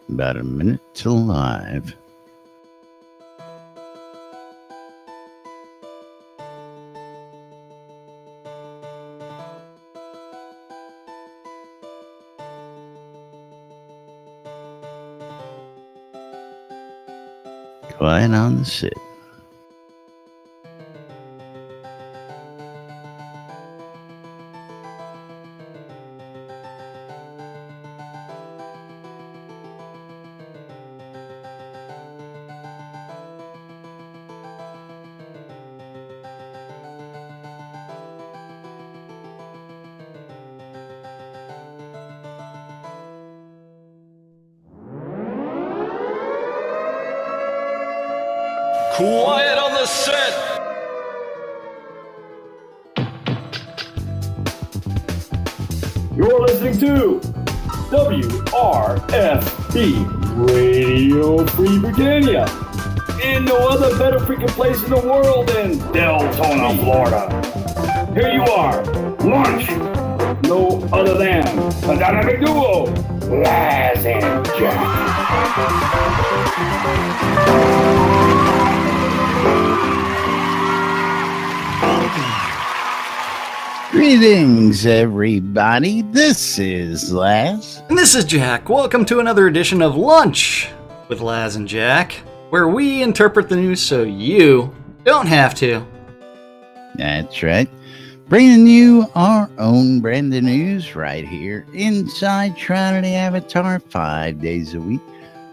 About a minute till live. Quiet on the sit. Quiet on the set! You're listening to WRFB Radio Free Britannia. And no other better freaking place in the world than Deltona, Florida. Here you are, Lunch. No other than a dynamic duo, Laz and Jack. Greetings, everybody. This is Laz. And this is Jack. Welcome to another edition of Lunch with Laz and Jack, where we interpret the news so you don't have to. That's right. Bringing you our own brand of news right here inside Shroud Avatar 5 days a week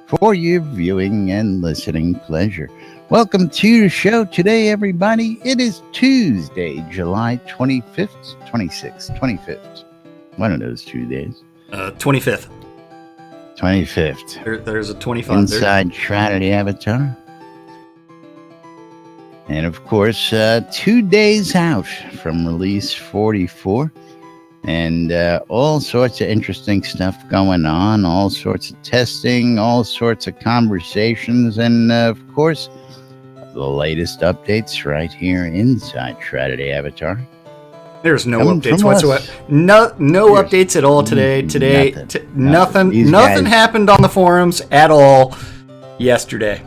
for your viewing and listening pleasure. Welcome to the show today, everybody. It is Tuesday, July 25th, 26th, 25th. One of those 2 days. 25th. 25th. There's a 25th. Inside Shroud Avatar. And of course, 2 days out from release 44. And all sorts of interesting stuff going on. All sorts of testing. All sorts of conversations. And of course, the latest updates right here inside Shrouded Avatar. There's no Coming updates from whatsoever. us. No updates at all today. Nothing guys- happened on the forums at all yesterday.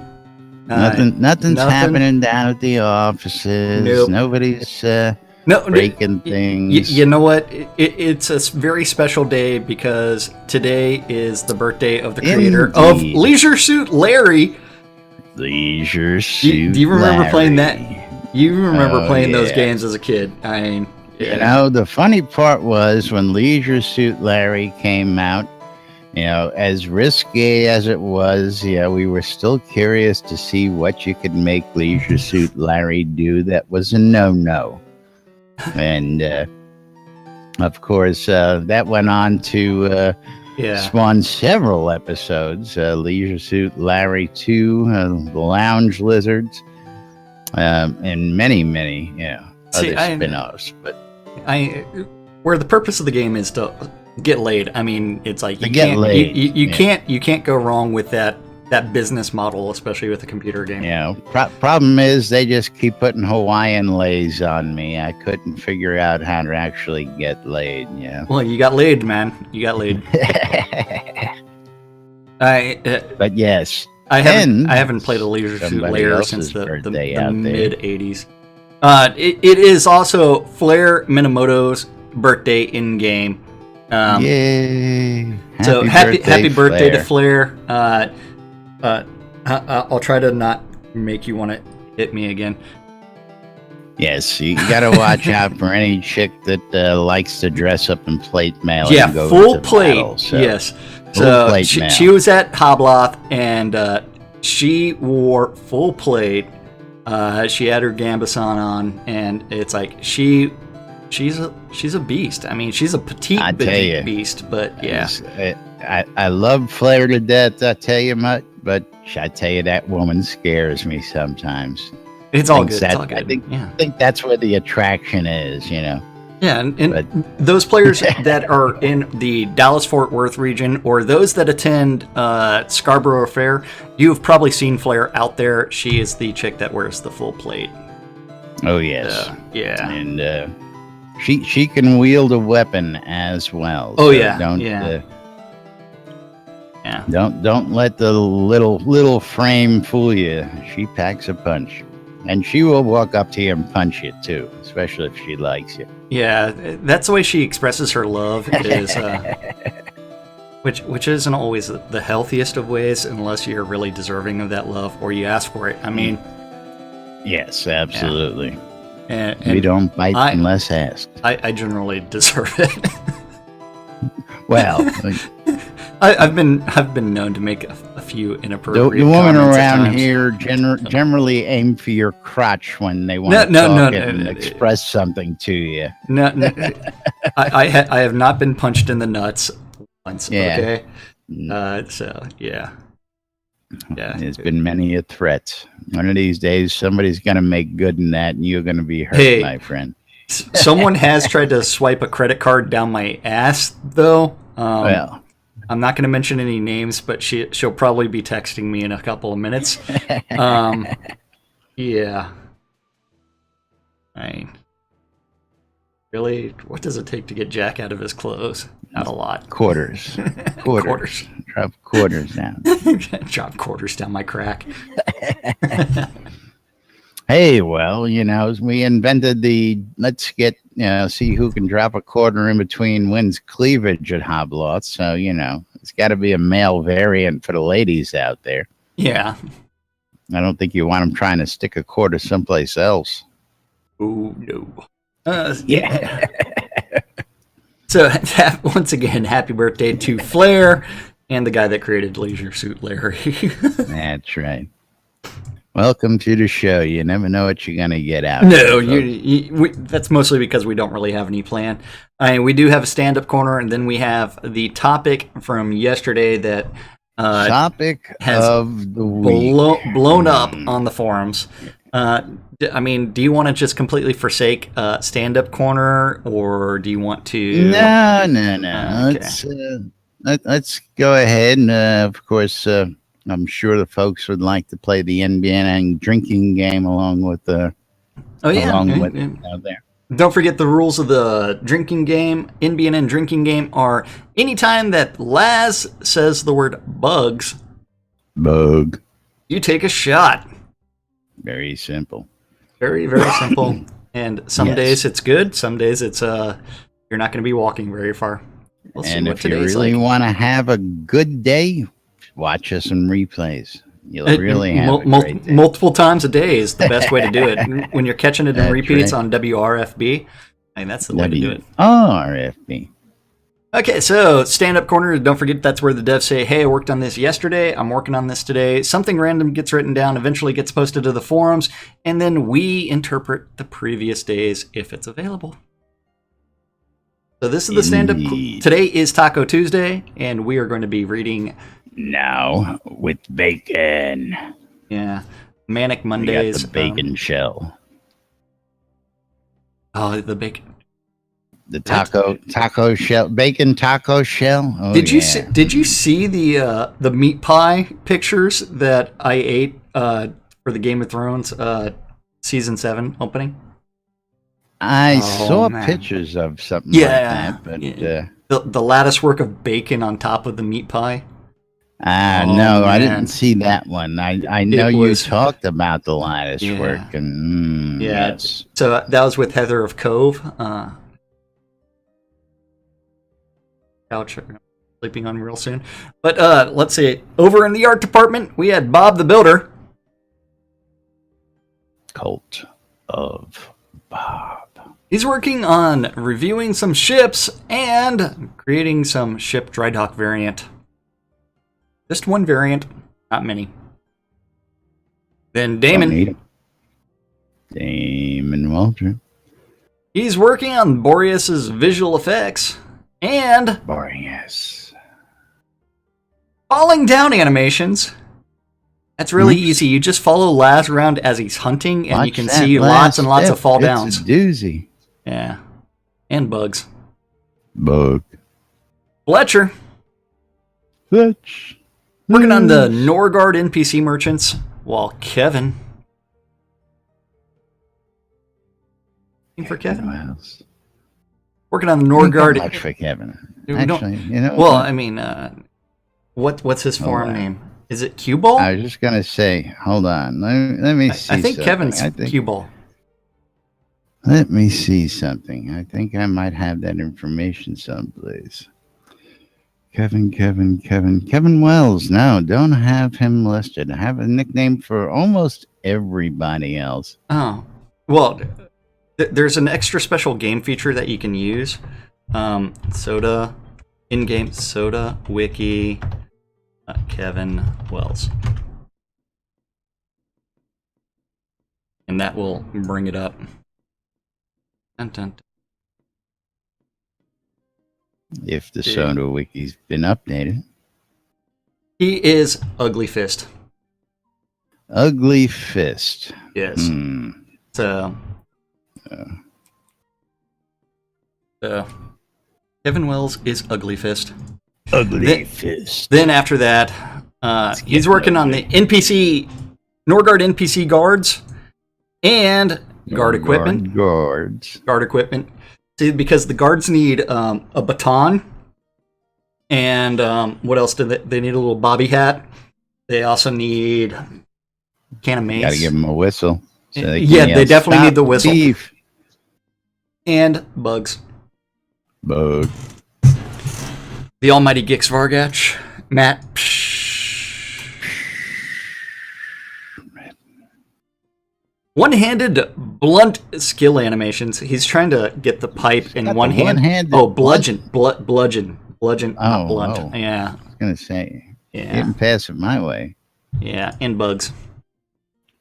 Nothing's happening down at the offices. Nope. Nobody's No, breaking things. You know what? It's a very special day because today is the birthday of the creator of Indeed. Leisure Suit Larry. Leisure Suit Do you remember Larry. playing that? You remember Oh, playing those yeah. games as a kid? I mean, You know, the funny part was when Leisure Suit Larry came out, you know, as risque as it was, yeah, we were still curious to see what you could make Leisure Suit Larry do that was a no-no. And, of course, that went on to spawn several episodes. Leisure Suit Larry 2, The Lounge Lizards, and many, other spin-offs. But where the purpose of the game is to get laid. I mean, it's like you can't go wrong with that business model, especially with a computer game. You know, problem is they just keep putting Hawaiian lays on me. I couldn't figure out how to actually get laid. Yeah. Well, you got laid, man. You got laid. But yes, I haven't played a Leisure Suit Larry since the mid '80s. It is also Flare Minamoto's birthday in game. Yay! Happy birthday to Flare. I'll try to not make you want to hit me again. Yes, you got to watch out for any chick that likes to dress up in plate mail. Yeah, and go full to plate. battle, so. Yes. Full So plate she was at Hobloth and she wore full plate. She had her Gambeson on, and it's like she's a beast. I mean, she's a petite beast, but yeah. I love Flare to death. I tell you much, but I tell you that woman scares me sometimes. It's all good. I think that's where the attraction is, you know. Yeah, and those players that are in the Dallas-Fort Worth region or those that attend Scarborough Fair, you've probably seen Flare out there. She is the chick that wears the full plate. Oh, yes. Yeah. And she can wield a weapon as well. Oh, so yeah. Yeah. Don't let the little frame fool you. She packs a punch. And she will walk up to you and punch you too, especially if she likes you. Yeah, that's the way she expresses her love. Is which isn't always the healthiest of ways, unless you're really deserving of that love or you ask for it. I mean, yes, absolutely. Yeah. And we don't bite unless asked. I generally deserve it. Well, I've been known to make a few inappropriate. The women around here generally aim for your crotch when they want to express something to you. No, I have not been punched in the nuts once. Yeah. Okay. So yeah. There's been many a threat. One of these days, somebody's gonna make good in that, and you're gonna be hurt, my friend. Someone has tried to swipe a credit card down my ass, though. Well. I'm not going to mention any names, but she'll probably be texting me in a couple of minutes. Yeah. Really, what does it take to get Jack out of his clothes? Not a lot. Quarters. Drop quarters down. Drop quarters down my crack. Hey, well, we invented the let's get, see who can drop a quarter in between wins cleavage at Hobloth. So, it's got to be a male variant for the ladies out there. Yeah. I don't think you want them trying to stick a quarter someplace else. Oh, no. Yeah. So, once again, happy birthday to Flair and the guy that created Leisure Suit Larry. That's right. Welcome to the show. You never know what you're going to get out. No, that's mostly because we don't really have any plan. We do have a stand-up corner, and then we have the topic from yesterday that has of the week. blown up on the forums. Do you want to just completely forsake stand-up corner, or do you want to? No. Okay. Let's go ahead, and of course. I'm sure the folks would like to play the NBN drinking game along with out there. Don't forget the rules of the drinking game. NBN drinking game are anytime that Laz says the word bug, you take a shot. Very simple. Very, very simple. And some days it's good. Some days it's you're not going to be walking very far. We'll and if you really want to have a good day, watch us in replays. You'll really have a great day. Multiple times a day is the best way to do it. When you're catching it in repeats on WRFB, that's the way to do it. WRFB. Okay, so stand-up corner. Don't forget that's where the devs say, hey, I worked on this yesterday. I'm working on this today. Something random gets written down, eventually gets posted to the forums, and then we interpret the previous days if it's available. So this is the stand-up. Today is Taco Tuesday, and we are going to be reading... Now with bacon. Yeah. Manic Mondays. We got the bacon shell. Oh, the bacon. The taco shell. Bacon taco shell. Oh, did you see the meat pie pictures that I ate for the Game of Thrones season 7 opening? I saw pictures of something like that, but the lattice work of bacon on top of the meat pie. No, I didn't see that one. I know you talked about the lattice work, and yes. So that was with Heather of Cove. Couch sleeping on real soon. But let's see. Over in the art department, we had Bob the Builder. Cult of Bob. He's working on reviewing some ships and creating some ship dry dock variant. Just one variant, not many. Then Damon Walter. He's working on Boreas's visual effects and Boreas. Falling down animations. That's really easy. You just follow Laz around as he's hunting, and you can see lots and lots of fall downs. It's a doozy. Yeah. And bugs. Fletcher. Working on the Norgard NPC merchants, while Kevin. For Kevin? Working on the Norgard. Much for Kevin. Actually, well, I mean, What's his forum on. name? Is it Cue Ball? I was just gonna say, hold on. Let me see. I think something. Kevin's Cue Ball. Let me see something. I think I might have that information someplace. Kevin Wells. No, don't have him listed. I have a nickname for almost everybody else. Oh, well, there's an extra special game feature that you can use. Soda, in-game Soda Wiki, Kevin Wells. And that will bring it up. Dun, dun, dun. If the Soda Wiki's been updated. He is Ugly Fist. Ugly Fist. Yes. So, Kevin Wells is Ugly Fist. Ugly Fist. Then after that, he's working on the NPC, Norgard NPC guards, and guard equipment. Guard equipment. See, because the guards need a baton, and what else do they need? A little bobby hat. They also need a can of mace. Got to give them a whistle. So they they definitely need the whistle. Beef. And bugs. Bug. The almighty Gix Vargach. Matt. One-handed blunt skill animations. He's trying to get the pipe in one hand. Oh, bludgeon. Bludgeon. Not blunt. Oh. Yeah. I was going to say. Yeah. Didn't pass it my way. Yeah, and bugs.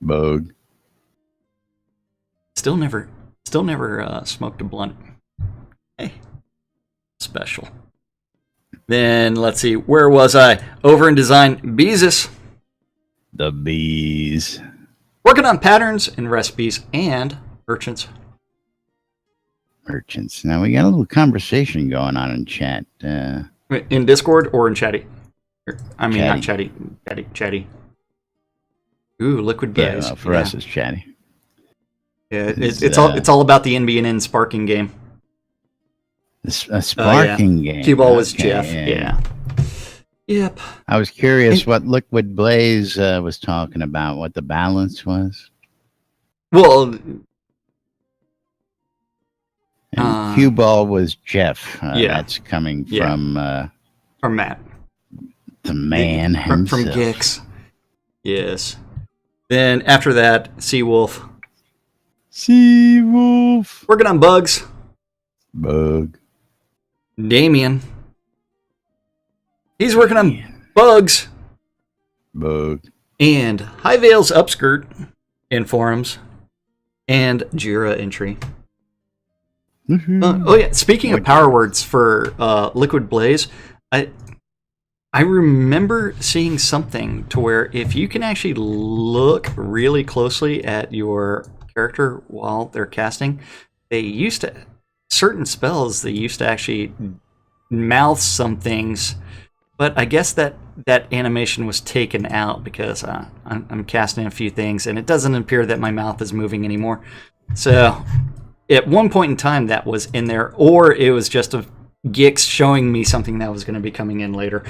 Bug. Still never smoked a blunt. Hey. Special. Then, let's see. Where was I? Over in design. Beezus. The bees. Working on patterns and recipes and merchants. Now we got a little conversation going on in chat. In Discord or in Chatty? I mean, not Chatty. Chatty. Ooh, Liquid Blaze. Yeah, for us, it's Chatty. Yeah, it's all about the NBN sparking game. A sparking game. Cue Ball was Jeff. Yeah. Yep. I was curious what Liquid Blaze was talking about, what the balance was. Well, and Cue Ball was Jeff. Yeah. That's coming from Matt. The man himself. From Gix. Yes. Then after that, Seawolf. Working on bugs. Bug. Damien. He's working on bugs. Bug. And High Veil's upskirt in forums. And Jira entry. Oh yeah, speaking of power words for Liquid Blaze, I remember seeing something to where if you can actually look really closely at your character while they're casting, certain spells they used to actually mouth some things. But I guess that animation was taken out because I'm casting a few things, and it doesn't appear that my mouth is moving anymore. So at one point in time, that was in there, or it was just a Gix showing me something that was going to be coming in later.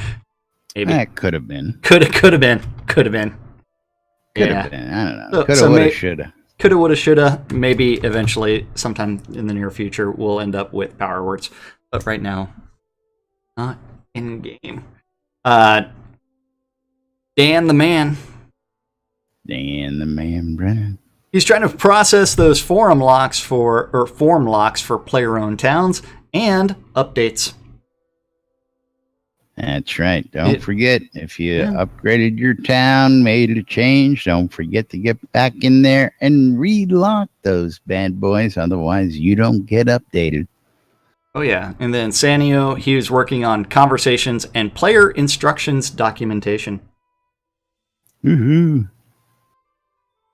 Maybe That could have been. Could have been. Could have been. I don't know. Coulda, So woulda, shoulda. Coulda, woulda, shoulda. Maybe eventually, sometime in the near future, we'll end up with power words. But right now, not in game. Dan the Man. Dan the Man Brennan. He's trying to process those form locks for player-owned towns and updates. That's right. Don't forget, if you upgraded your town, made a change, don't forget to get back in there and relock those bad boys. Otherwise, you don't get updated. Oh, yeah. And then Sanio, he was working on conversations and player instructions documentation. Woohoo.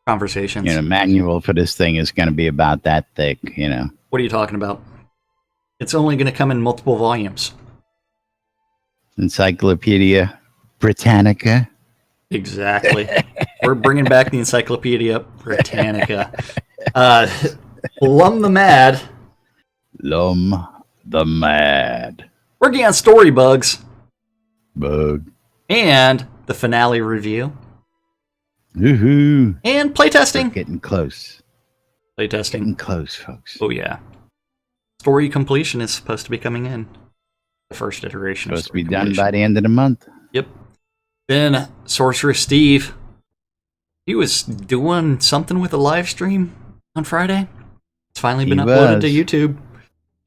Conversations. You know, manual for this thing is going to be about that thick, you know. What are you talking about? It's only going to come in multiple volumes. Encyclopedia Britannica. Exactly. We're bringing back the Encyclopedia Britannica. Lum the Mad. Lum the Mad. Working on story bugs. Bug. and the finale review, Woohoo! and playtesting. Getting close. Playtesting. Getting close, folks. Oh, yeah. Story completion is supposed to be coming in. The first iteration. Supposed to be done by the end of the month. Yep. Then Sorcerer Steve, he was doing something with a live stream on Friday. It's finally been uploaded to YouTube.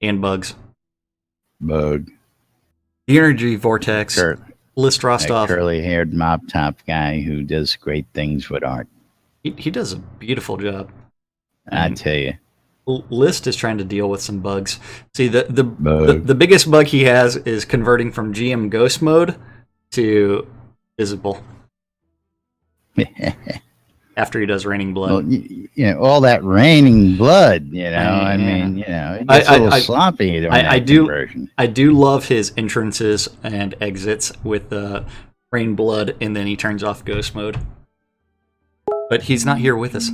And Bugs. Bug. The Energy Vortex. List That Rostov. curly-haired mop top guy who does great things with art. He does a beautiful job. I tell you. List is trying to deal with some bugs. See, the biggest bug he has is converting from GM Ghost mode to visible. After he does Raining Blood. Well, you know, all that raining blood, you know, I mean, you know, it gets a little sloppy during that conversion. I do love his entrances and exits with the rain blood, and then he turns off ghost mode. But he's not here with us.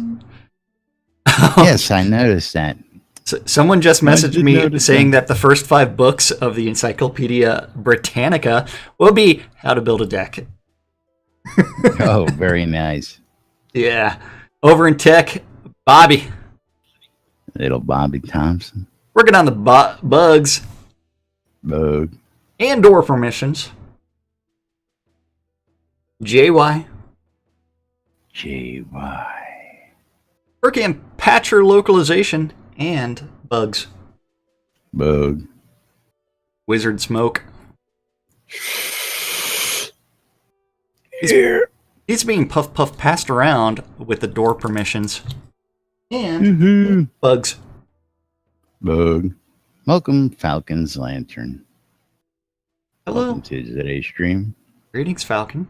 Yes, I noticed that. So someone just messaged me saying that the first 5 books of the Encyclopedia Britannica will be How to Build a Deck. Oh, very nice. Yeah. Over in tech, Bobby. Little Bobby Thompson. Working on the bugs. Bug. And door permissions. JY. Working on patcher localization and bugs. Bug. Wizard Smoke. He's being puff passed around with the door permissions. And bugs. Bug. Welcome, Falcon's Lantern. Hello. Welcome to today's stream. Greetings, Falcon.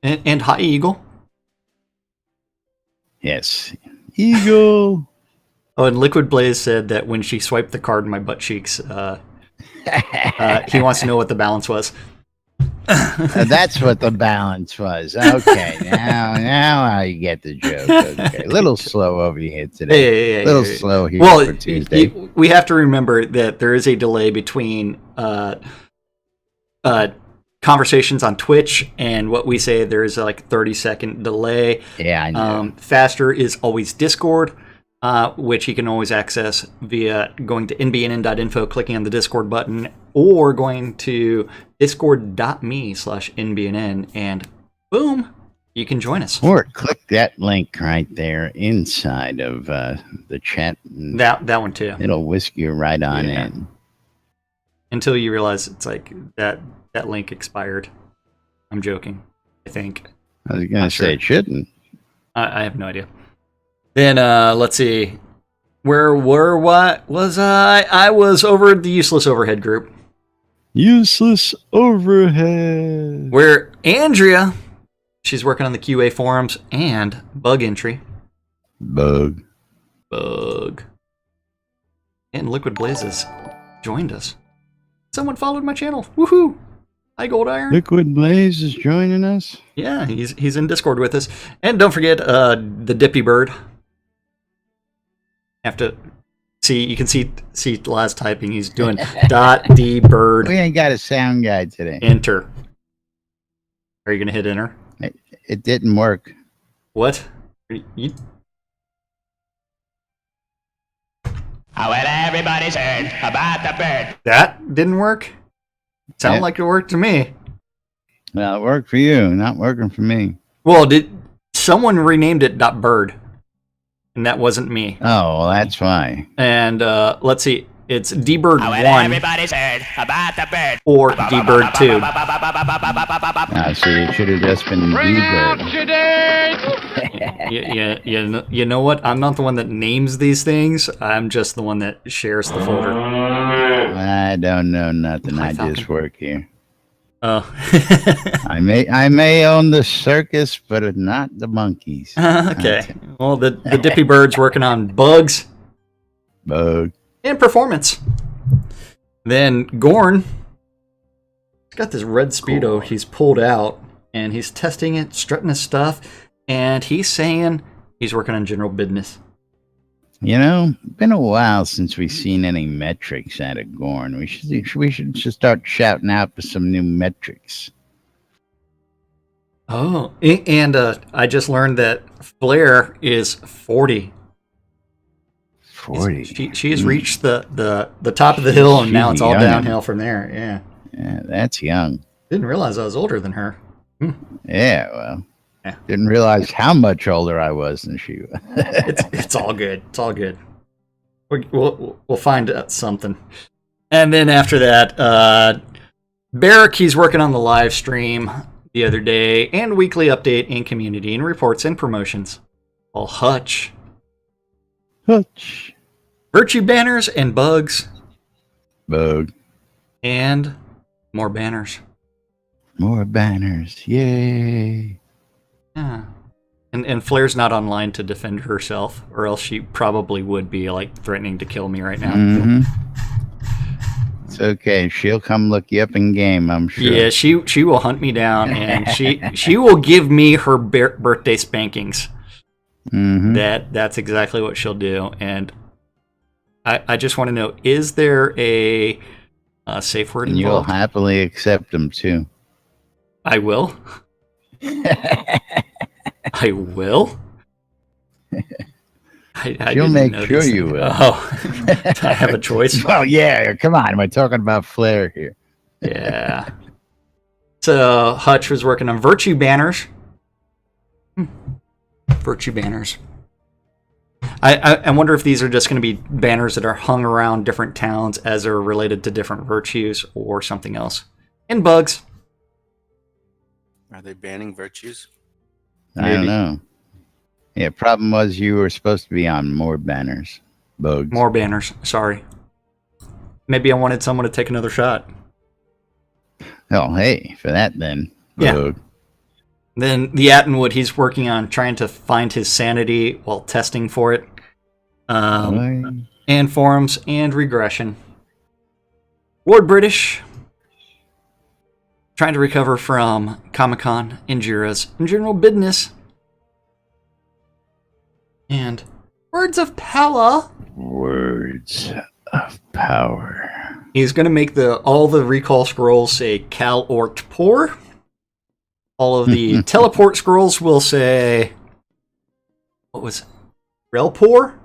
And hi, Eagle. Yes. Eagle. Oh, and Liquid Blaze said that when she swiped the card in my butt cheeks, he wants to know what the balance was. That's what the balance was. Okay, now I get the joke. Okay, a little slow over here today. A little slow here for Tuesday. We have to remember that there is a delay between conversations on Twitch and what we say. There is like a 30-second delay. Yeah, I know. Faster is always Discord, which you can always access via going to nbnn.info, clicking on the Discord button, or going to discord.me/nbnn, and boom, you can join us. Or click that link right there inside of the chat. That one too. It'll whisk you right on in. Until you realize it's like that link expired. I'm joking, I think. I was going to say it shouldn't. I have no idea. Then, let's see. What was I? I was over the Useless Overhead group. Useless Overhead. Where Andrea, she's working on the QA forums and bug entry. Bug. And Liquid Blazes joined us. Someone followed my channel. Woohoo! Hi, Gold Iron. Liquid Blaze is joining us. Yeah, he's in Discord with us. And don't forget the Dippy Bird. Have to see. You can see Laz typing. He's doing .d bird. We ain't got a sound guy today. Enter. Are you gonna hit enter? It didn't work. What? Well, everybody's heard about the bird. That didn't work? Sounded like it worked to me. Well, it worked for you, not working for me. Well, someone renamed it .bird, and that wasn't me. Oh, well, that's why. And let's see, it's dbird1. Well, everybody's heard about the bird. Or dbird2. So it should have just been D-Bird. You know what? I'm not the one that names these things. I'm just the one that shares the folder. I don't know nothing. Hi, I Falcon. just work here. Oh. I may own the circus, but not the monkeys. Okay. Well, the Dippy Bird's working on bugs. Bug. And performance. Then Gorn, he's got this red Speedo he's pulled out, and he's testing it, strutting his stuff, and he's saying he's working on general business. Been a while since we've seen any metrics out of Gorn. We should just start shouting out for some new metrics. Oh, and I just learned that Flair is 40. 40. She has reached the top of the hill, and now it's all young. downhill from there. Yeah. Yeah, that's young. Didn't realize I was older than her. Yeah, well, Yeah. didn't realize how much older I was than she was. It's all good. It's all good. We'll find out something. And then after that, Barrick, he's working on the live stream the other day, and weekly update in community and reports and promotions. All Hutch. Hutch. Virtue banners and bugs. Bug. And more banners. More banners. Yay. Yeah. And Flair's not online to defend herself, or else she probably would be like threatening to kill me right now. Mm-hmm. It's okay. She'll come look you up in game, I'm sure. Yeah, she will hunt me down, and she will give me her birthday spankings. Mm-hmm. That's exactly what she'll do. And I just want to know, is there a safe word And you'll involved? happily accept them, too. I will. I will. I She'll didn't make know sure this. you will. Oh, do I have a choice? Well, yeah, come on. We're talking about Flair here. Yeah. So Hutch was working on virtue banners. Virtue banners. I wonder if these are just going to be banners that are hung around different towns as they're related to different virtues or something else. And bugs. Are they banning virtues? I don't know. Yeah, problem was you were supposed to be on more banners. Bugs. More banners. Sorry. Maybe I wanted someone to take another shot. Oh, hey, for that then. Yeah. Bug. Then the Attenwood, he's working on trying to find his sanity while testing for it. And forums and regression. Ward British, trying to recover from Comic-Con, Injuras, and general business. And Words of Power. Words of power. He's going to make all the recall scrolls say Cal Orct Poor. All of the teleport scrolls will say, what was it? Relpoor?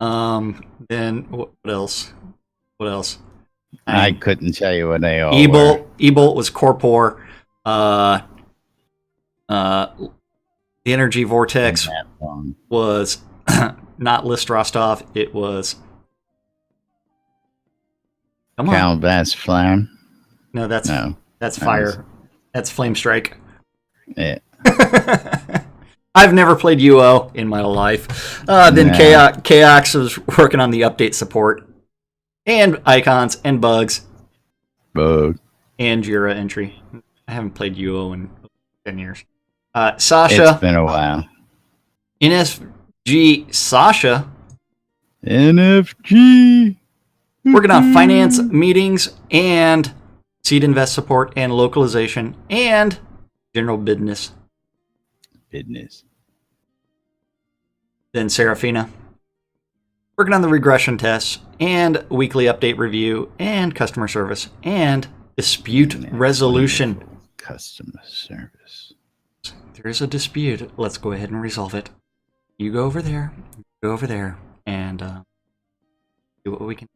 Then what else? What else? I couldn't tell you what they all Ebolt. Ebolt was Corpor. The energy vortex was not List Rostov. It was. Come on. Calvas Flam. No, that's That fire. was- That's Flame Strike. Yeah. I've never played UO in my life. Then Nah. Chaox was working on the update support. And icons and bugs. Bug. And Jira entry. I haven't played UO in 10 years. Sasha. It's been a while. NSG Sasha. NFG. Working on finance meetings and seed invest support and localization and general business. Business. Then Serafina. Working on the regression tests and weekly update review and customer service and dispute resolution. Customer service. There is a dispute. Let's go ahead and resolve it. You go over there, and do what we can.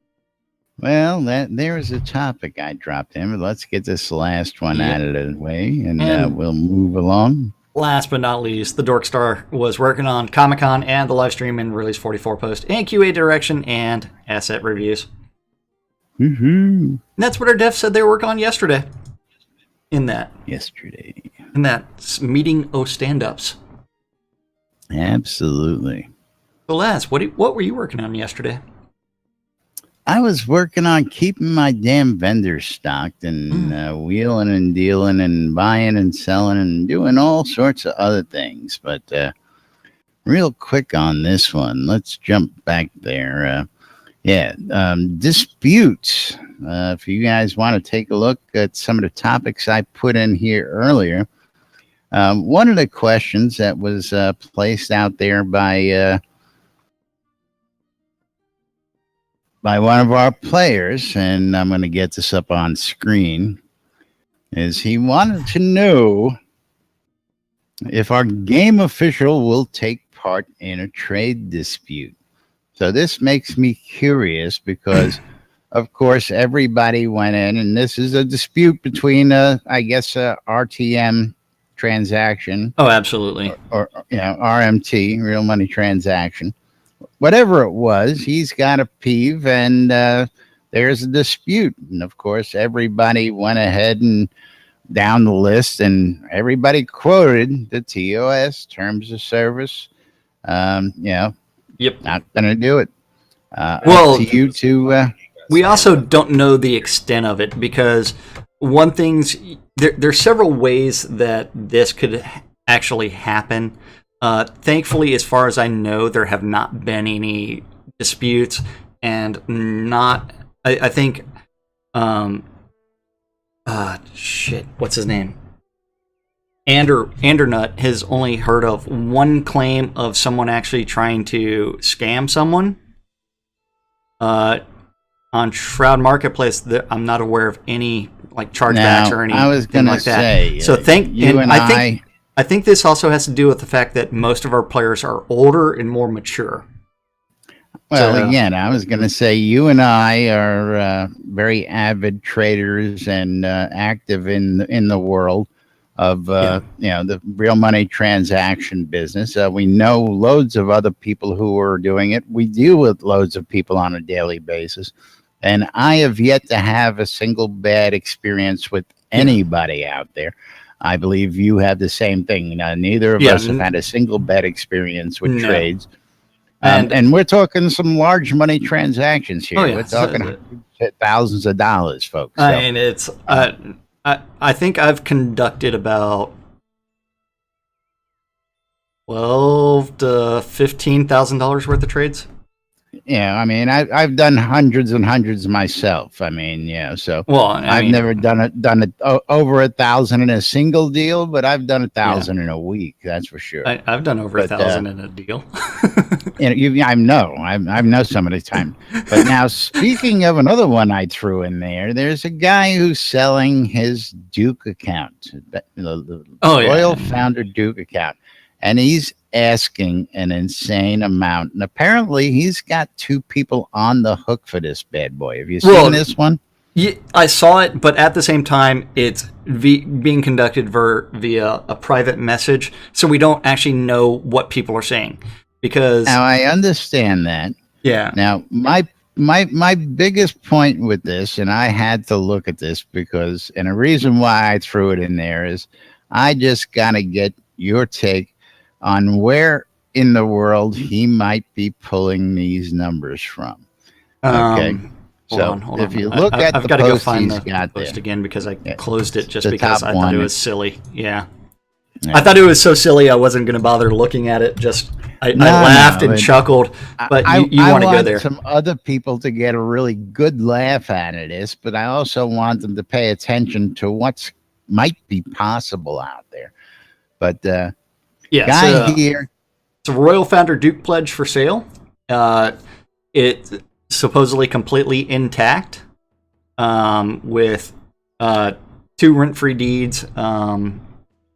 Well, there was a topic I dropped in, but let's get this last one out of the way, and we'll move along. Last but not least, the Dork Star was working on Comic-Con and the live stream and Release 44 post and QA direction and asset reviews. Woohoo! And that's what our devs said they were working on yesterday. In that meeting o stand-ups. Absolutely. So Laz, what were you working on yesterday? I was working on keeping my damn vendors stocked and wheeling and dealing and buying and selling and doing all sorts of other things. But real quick on this one, let's jump back there. Disputes. If you guys want to take a look at some of the topics I put in here earlier, one of the questions that was placed out there by by one of our players, and I'm going to get this up on screen, is he wanted to know if our game official will take part in a trade dispute. So this makes me curious because, of course, everybody went in, and this is a dispute between, I guess, a RTM transaction. Oh, absolutely. Or RMT, real money transaction. Whatever it was, he's got a peeve, and there's a dispute. And, of course, everybody went ahead and down the list, and everybody quoted the TOS, Terms of Service. Yep. Not going to do it. Well, up to you to... we also don't know the extent of it because there's several ways that this could actually happen. Thankfully, as far as I know, there have not been any disputes, and I think what's his name? Andernut has only heard of one claim of someone actually trying to scam someone. On Shroud Marketplace, I'm not aware of any like chargebacks or anything I was going like to say, that. So I think this also has to do with the fact that most of our players are older and more mature. Well, again, I was going to say you and I are very avid traders and active in the world of the real money transaction business. We know loads of other people who are doing it. We deal with loads of people on a daily basis, and I have yet to have a single bad experience with anybody out there. I believe you have the same thing. Neither of us have had a single bad experience with trades. And we're talking some large money transactions here. We're talking thousands of dollars, folks. So. And it's I think I've conducted about $12,000 to $15,000 worth of trades. Yeah, I mean, I've done hundreds and hundreds myself. I mean, so I've never done it over 1,000 in a single deal, but I've done 1,000 in a week. That's for sure. I've done over 1,000 in a deal. I know some of the time. But now, speaking of another one I threw in there's a guy who's selling his Duke account, the Royal Founder Duke account, and he's asking an insane amount, and apparently he's got two people on the hook for this bad boy. Have you seen this one? Yeah, I saw it, but at the same time, it's being conducted via a private message, so we don't actually know what people are saying. Because now I understand that. Yeah. Now my biggest point with this, and I had to look at this because, and a reason why I threw it in there is, I just gotta get your take on where in the world he might be pulling these numbers from. Okay. Hold on. If you look at I've the post post find he's the got post there. again because I closed it just because I thought one. it was silly. Yeah. I thought it was so silly I wasn't going to bother looking at it. I laughed and chuckled, but you want to go there. Some other people to get a really good laugh out of this, but I also want them to pay attention to what's might be possible out there. But here. It's a Royal Founder Duke pledge for sale. It's supposedly completely intact, with 2 rent-free deeds.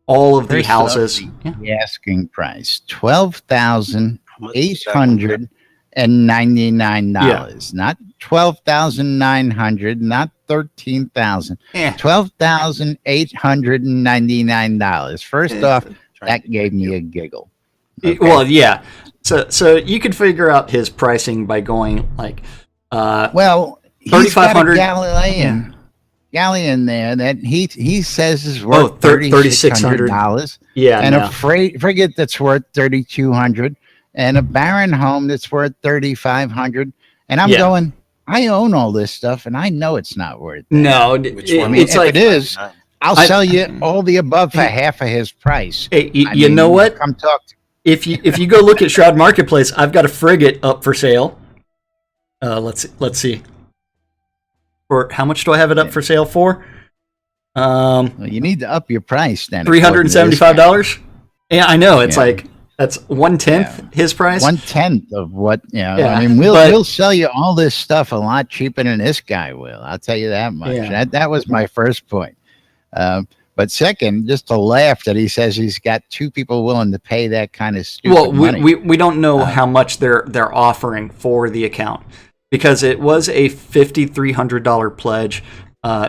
All of the houses. The asking price $12,899, not $12,900, not $13,000. $12,899. First off, that gave me a giggle. Okay. Well, yeah. So you could figure out his pricing by going like, he's 3,500 galleon there that he says is worth $3,600. Yeah, and a frigate that's worth $3,200, and a Baron home that's worth $3,500. And I'm going, I own all this stuff, and I know it's not worth that. No, if it is, I'll sell you all the above for half of his price. Hey, you know what? Come talk to. If you go look at Shroud Marketplace, I've got a frigate up for sale. Let's see. For how much do I have it up for sale for? Well, you need to up your price then. $375. Yeah, I know. It's like That's 1/10 his price. 1/10 of what, Yeah, I mean, but- we'll sell you all this stuff a lot cheaper than this guy will. I'll tell you that much. Yeah. That was my first point. But second, just to laugh that he says he's got two people willing to pay that kind of stupid money. we don't know how much they're offering for the account because it was a $5,300 pledge.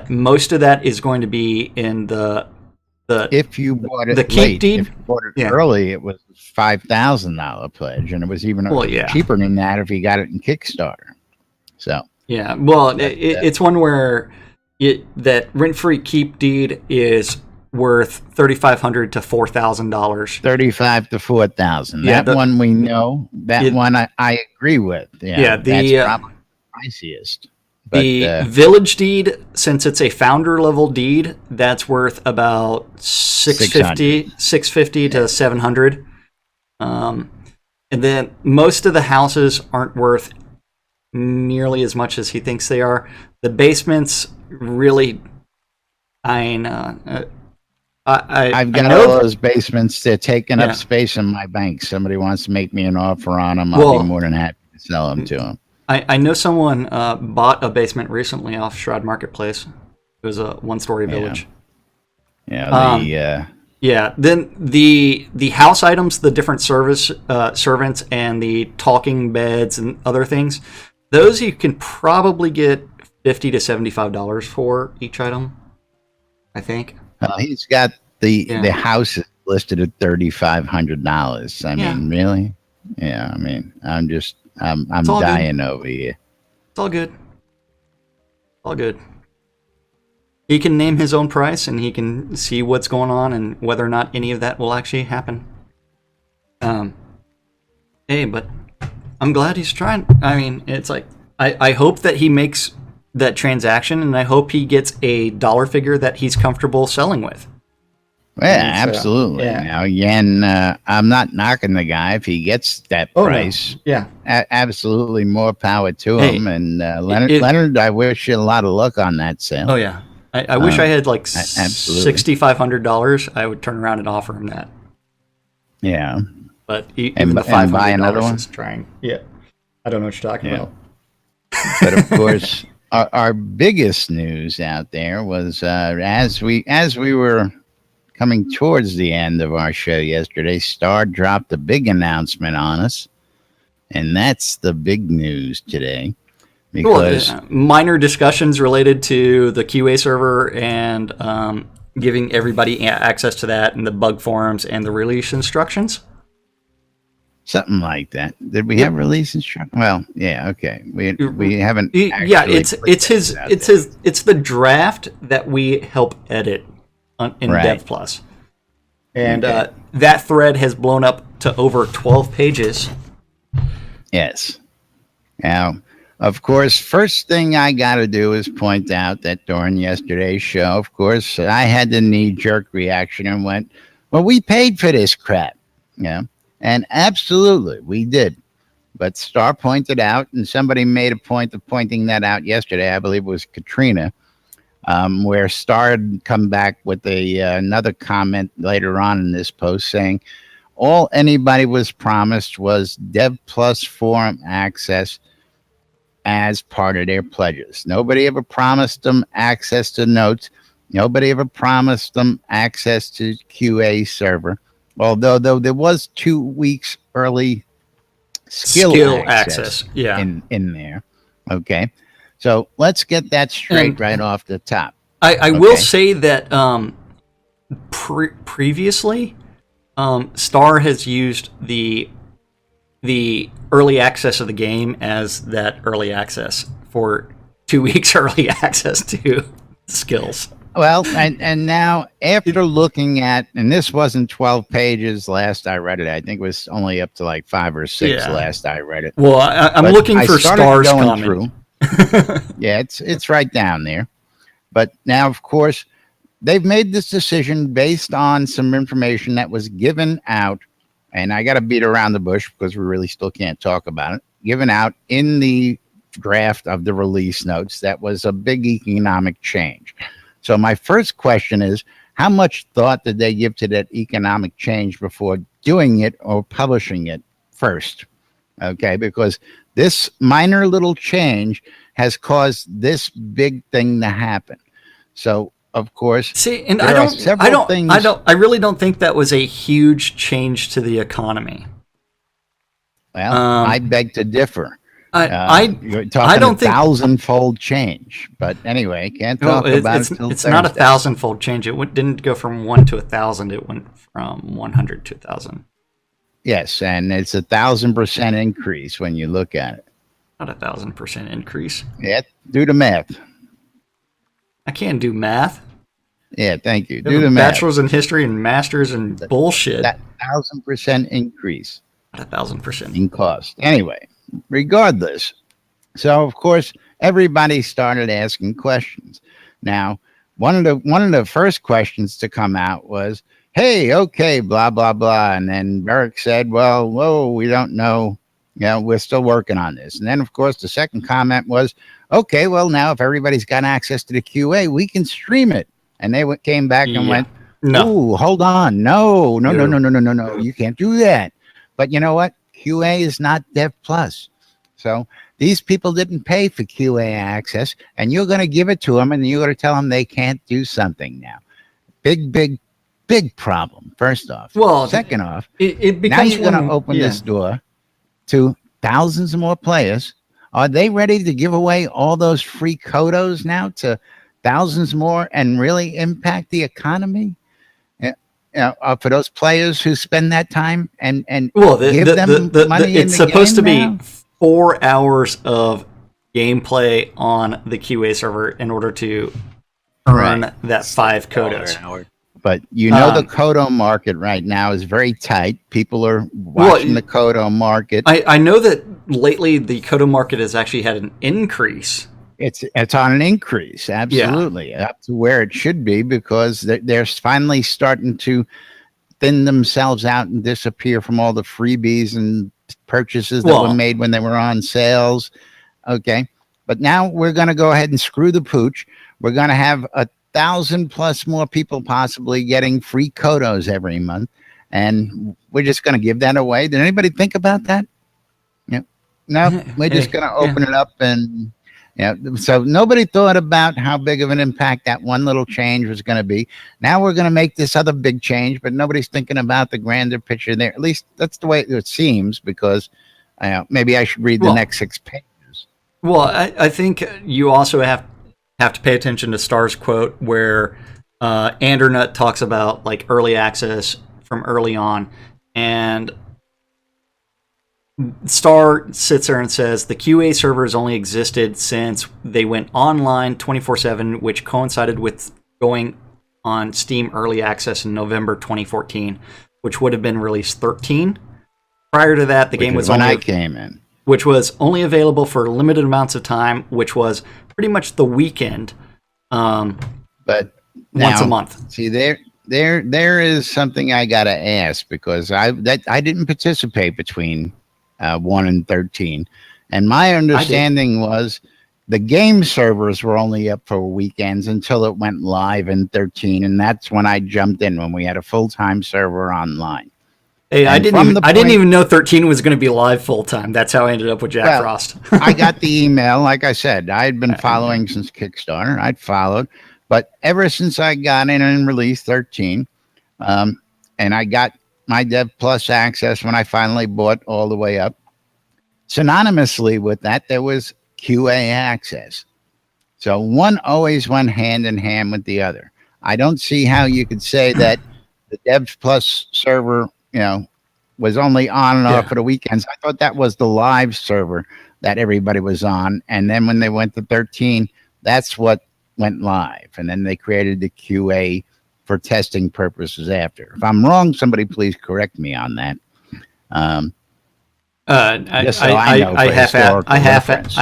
Most of that is going to be in the if you bought it the keep late, deed. if you bought it early, it was $5,000 pledge, and it was even cheaper than that if you got it in Kickstarter. So yeah, well, it's one where that rent-free keep deed is worth $3,500 to $4,000. $35,000 to $4,000. Yeah, that one we know. That one I agree with. Yeah, that's probably the priciest. But, the village deed, since it's a founder level deed, that's worth about $650 to $700. And then most of the houses aren't worth nearly as much as he thinks they are. The basements really, I've got all those basements. They're taking up space in my bank. Somebody wants to make me an offer on them. I'll be more than happy to sell them to them. I know someone bought a basement recently off Shroud Marketplace. It was a one-story village. Yeah. Then the house items, the different servants, and the talking beds and other things, those you can probably get $50 to $75 for each item, I think. He's got the house is listed at $3,500. I mean, really? Yeah. I mean, I'm dying over here. It's all good. All good. He can name his own price, and he can see what's going on and whether or not any of that will actually happen. Hey, but I'm glad he's trying. I mean, it's like I hope that he makes that transaction, and I hope he gets a dollar figure that he's comfortable selling with. Yeah, absolutely. Now, again, I'm not knocking the guy if he gets that price. No. Yeah, absolutely, more power to him. And Leonard, I wish you a lot of luck on that sale. Oh yeah, I wish I had like $6,500. I would turn around and offer him that. Yeah, but even the $500 buy another one. Is trying. Yeah, I don't know what you're talking about. But of course, our biggest news out there was as we were coming towards the end of our show yesterday, Starr dropped a big announcement on us, and that's the big news today. Because minor discussions related to the QA server and giving everybody access to that, and the bug forums and the release instructions. Something like that. Did we have release instructions? Well, yeah, okay. We haven't. It's the draft that we help edit in Dev Plus, and that thread has blown up to over 12 pages. Yes. Now, of course, first thing I got to do is point out that during yesterday's show, of course, I had the knee-jerk reaction and went, "Well, we paid for this crap," and absolutely we did. But Starr pointed out, and somebody made a point of pointing that out yesterday. I believe it was Katrina. Where Starr had come back with another comment later on in this post saying all anybody was promised was Dev Plus forum access as part of their pledges. Nobody ever promised them access to notes. Nobody ever promised them access to QA server. Although there was 2 weeks early skill access in there. Okay. So let's get that straight right off the top. I will say that previously, Starr has used the early access of the game as that early access for 2 weeks early access to skills. Well, and now after looking at, and this wasn't 12 pages last I read it. I think it was only up to like 5 or 6 last I read it. Well, I'm looking for Starr's comment. Through. Yeah, it's right down there. But now, of course, they've made this decision based on some information that was given out, and I got to beat around the bush because we really still can't talk about it, given out in the draft of the release notes that was a big economic change. So my first question is, how much thought did they give to that economic change before doing it or publishing it first? Okay, because this minor little change has caused this big thing to happen. So, of course, See, and there are several things. I really don't think that was a huge change to the economy. Well, I beg to differ. You're talking I don't think thousandfold change, but anyway, can't talk about it till it's not a Thursday. thousandfold change. Didn't go from 1 to 1,000. It went from 100 to 1,000. Yes, and it's 1,000% increase when you look at it. Not 1,000% increase. Yeah, do the math. I can't do math. Yeah, thank you. I Do have the a math. bachelor's in history and master's in bullshit. That 1,000% increase Not 1,000%. in cost. Anyway, regardless, so of course everybody started asking questions. Now, one of the first questions to come out was, "Hey, okay, blah blah blah," and then Beric said, "Well, whoa, we don't know. You know, we're still working on this." And then, of course, the second comment was, "Okay, well, now if everybody's got access to the QA, we can stream it." And they came back and went, No. "Ooh, hold on, no, you can't do that." But you know what? QA is not Dev Plus, so these people didn't pay for QA access, and you're going to give it to them, and you're going to tell them they can't do something now. Big problem. First off, Well, second off, it becomes now you're going to open yeah. this door to thousands more players. Are they ready to give away all those free kodos now to thousands more and really impact the economy? For those players who spend that time and give them money it's in the supposed to game be 4 hours of gameplay on the QA server in order to earn that 5 kodos. An hour. But the Kodo market right now is very tight. People are watching the Kodo market. I know that lately the Kodo market has actually had an increase. It's on an increase, absolutely, up to where it should be, because they're finally starting to thin themselves out and disappear from all the freebies and purchases that were made when they were on sales. Okay, but now we're going to go ahead and screw the pooch. We're going to have 1,000 plus more people possibly getting free kodos every month, and we're just going to give that away. Did anybody think about that? Yeah, no, we're just going to open it up and. Yeah, so nobody thought about how big of an impact that one little change was going to be. Now we're going to make this other big change, but nobody's thinking about the grander picture there. At least that's the way it seems, because maybe I should read the next 6 pages. Well, I think you also have to pay attention to Starr's quote where Andernut talks about like early access from early on, and Starr sits there and says the QA servers only existed since they went online 24/7, which coincided with going on Steam Early Access in November 2014, which would have been release 13. Prior to that, the game was when I came in, which was only available for limited amounts of time, which was pretty much the weekend, but once a month. See, there is something I gotta ask, because I didn't participate between 1 and 13, and my understanding was the game servers were only up for weekends until it went live in 13, and that's when I jumped in, when we had a full-time server online. Hey, I didn't even know 13 was going to be live full time. That's how I ended up with Jack Frost. I got the email, like I said. I had been following since Kickstarter. I'd followed, but ever since I got in and released 13, and I got my Dev Plus access when I finally bought all the way up. Synonymously with that, there was QA access. So one always went hand in hand with the other. I don't see how you could say that the Dev Plus server, was only on and off for the weekends. I thought that was the live server that everybody was on. And then when they went to 13, that's what went live. And then they created the QA for testing purposes after. If I'm wrong, somebody please correct me on that. I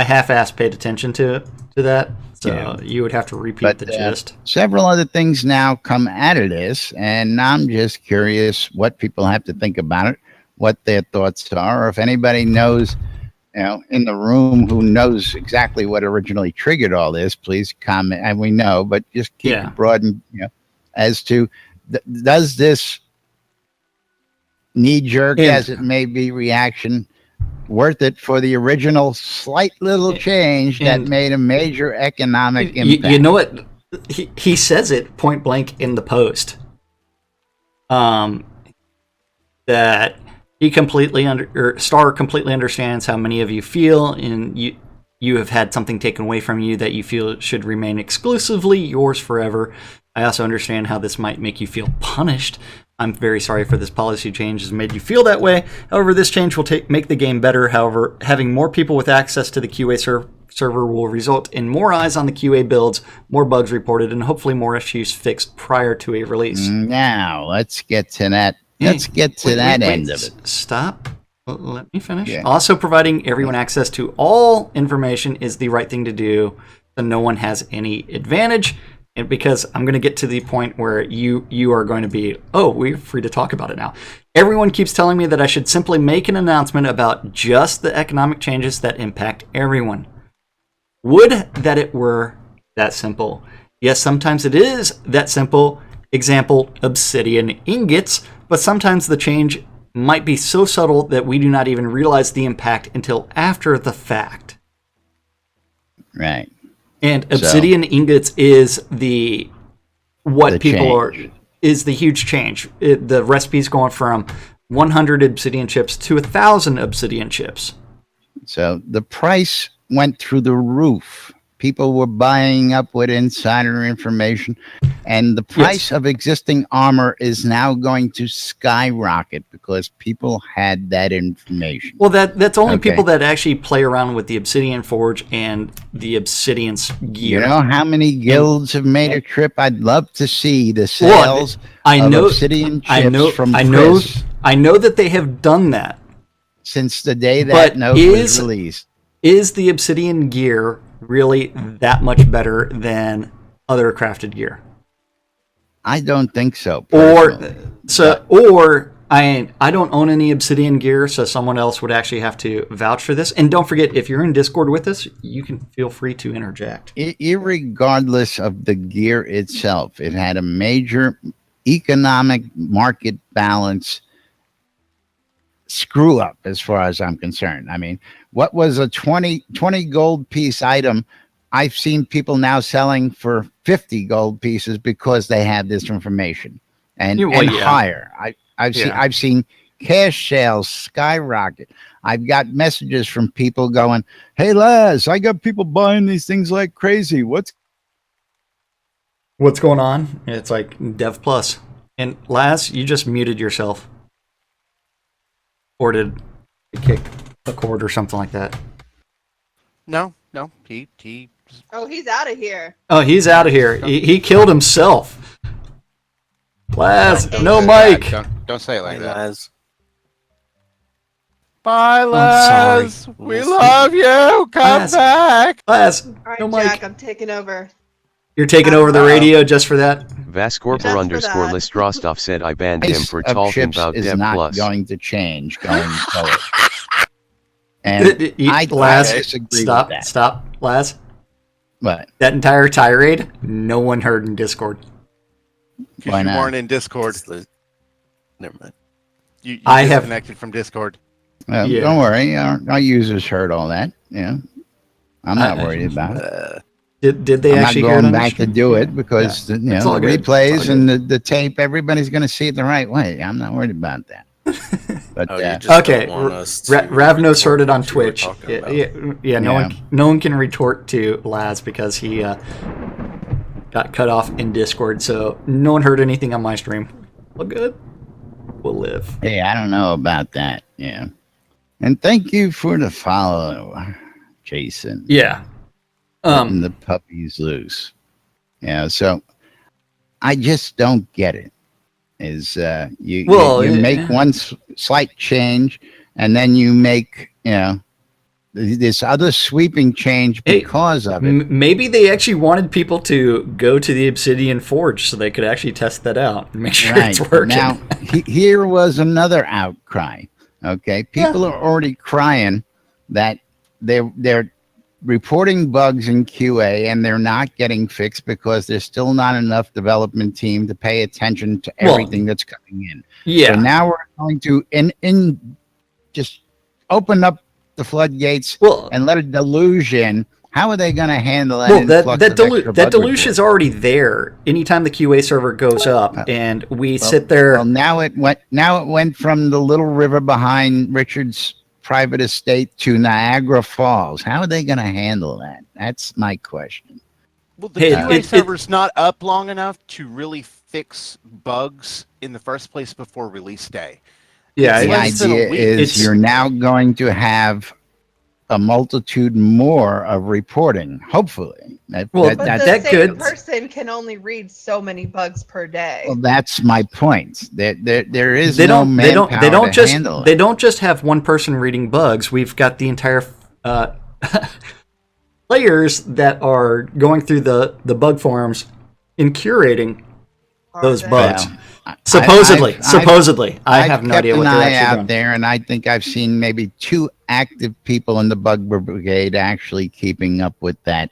half-assed paid attention to that, so you would have to repeat the gist. Several other things now come out of this, and I'm just curious what people have to think about it, what their thoughts are, or if anybody knows, in the room who knows exactly what originally triggered all this, please comment. And we know, but just keep it broad and as to does this knee-jerk as it may be reaction worth it for the original slight little change that made a major economic impact? You know what? He says it point blank in the post. That he Starr completely understands how many of you feel, and you have had something taken away from you that you feel should remain exclusively yours forever. I also understand how this might make you feel punished. I'm very sorry for this policy change has made you feel that way. However, this change will make the game better. However, having more people with access to the QA server will result in more eyes on the QA builds, more bugs reported, and hopefully more issues fixed prior to a release. Now, let's get to that. Let's get to that end of it. Stop. Let me finish. Yeah. Also, providing everyone access to all information is the right thing to do, so no one has any advantage. And because I'm going to get to the point where you are going to be, we're free to talk about it now. Everyone keeps telling me that I should simply make an announcement about just the economic changes that impact everyone. Would that it were that simple. Yes, sometimes it is that simple. Example, obsidian ingots. But sometimes the change might be so subtle that we do not even realize the impact until after the fact. Right. And obsidian ingots is the huge change. The recipe's going from 100 obsidian chips to 1,000 obsidian chips. So the price went through the roof. People were buying up with insider information, and the price of existing armor is now going to skyrocket because people had that information. Well, that's only people that actually play around with the Obsidian Forge and the Obsidian gear. You know how many guilds have made a trip? I'd love to see the sales of Obsidian chips from Chris. I know that they have done that since the day that note was released. Is the Obsidian gear really that much better than other crafted gear? I don't think so. I don't own any Obsidian gear, so someone else would actually have to vouch for this. And don't forget, if you're in Discord with us, you can feel free to interject. Irregardless of the gear itself, it had a major economic market balance screw up as far as I'm concerned. I mean, what was a 20 gold piece item, I've seen people now selling for 50 gold pieces because they have this information and higher. I've seen cash sales skyrocket. I've got messages from people going, "Hey Laz, I got people buying these things like crazy. What's going on?" It's like Dev Plus. And Laz, you just muted yourself. Or did he kick a cord or something like that? No. He Oh, he's out of here. Oh, he's out of here. He killed himself. Laz, no mic. Don't say it like that. Laz. Bye, Laz. We love you. Come back. Laz, All right, no mic. Jack, I'm taking over. You're taking over the radio just for that? Vascorper_Listrostov said I banned him for talking about is Dev not Plus. going to change going forward. And Laz, disagree with that. Stop, Laz. What? That entire tirade, no one heard in Discord. Why not? You weren't in Discord. Never mind. You have connected from Discord. Well, don't worry. Our users heard all that. Yeah, I'm not worried about it. Did they actually hear it? I'm not going back to do it because the replays and the tape, everybody's going to see it the right way. I'm not worried about that. But okay, Ravnos heard it on Twitch. No one can retort to Laz because he got cut off in Discord, so no one heard anything on my stream. Well, good. We'll live. Hey, I don't know about that. Yeah, and thank you for the follow, Jason. Yeah. Letting the puppies loose. Yeah, so I just don't get it. Is you make one slight change and then you make this other sweeping change because of it. Maybe they actually wanted people to go to the Obsidian Forge so they could actually test that out and make sure it's working. Now, here was another outcry. Okay, people are already crying that they're reporting bugs in QA and they're not getting fixed because there's still not enough development team to pay attention to everything that's coming in. Yeah. So now we're going to just open up the floodgates and let a deluge in. How are they going to handle that? Well, that deluge is already there. Anytime the QA server goes up, and we sit there. Well, now it went from the little river behind Richard's private estate to Niagara Falls. How are they going to handle that? That's my question. Well, the QA server's not up long enough to really fix bugs in the first place before release day. Yeah, the idea is you're now going to have a multitude more of reporting, hopefully. But the same person can only read so many bugs per day. Well, that's my point. There is no manpower to handle it. They don't just have one person reading bugs. We've got the entire players that are going through the bug forums and curating those bugs. Supposedly, I have no idea what they're actually doing. There, and I think I've seen maybe 2 active people in the bug brigade actually keeping up with that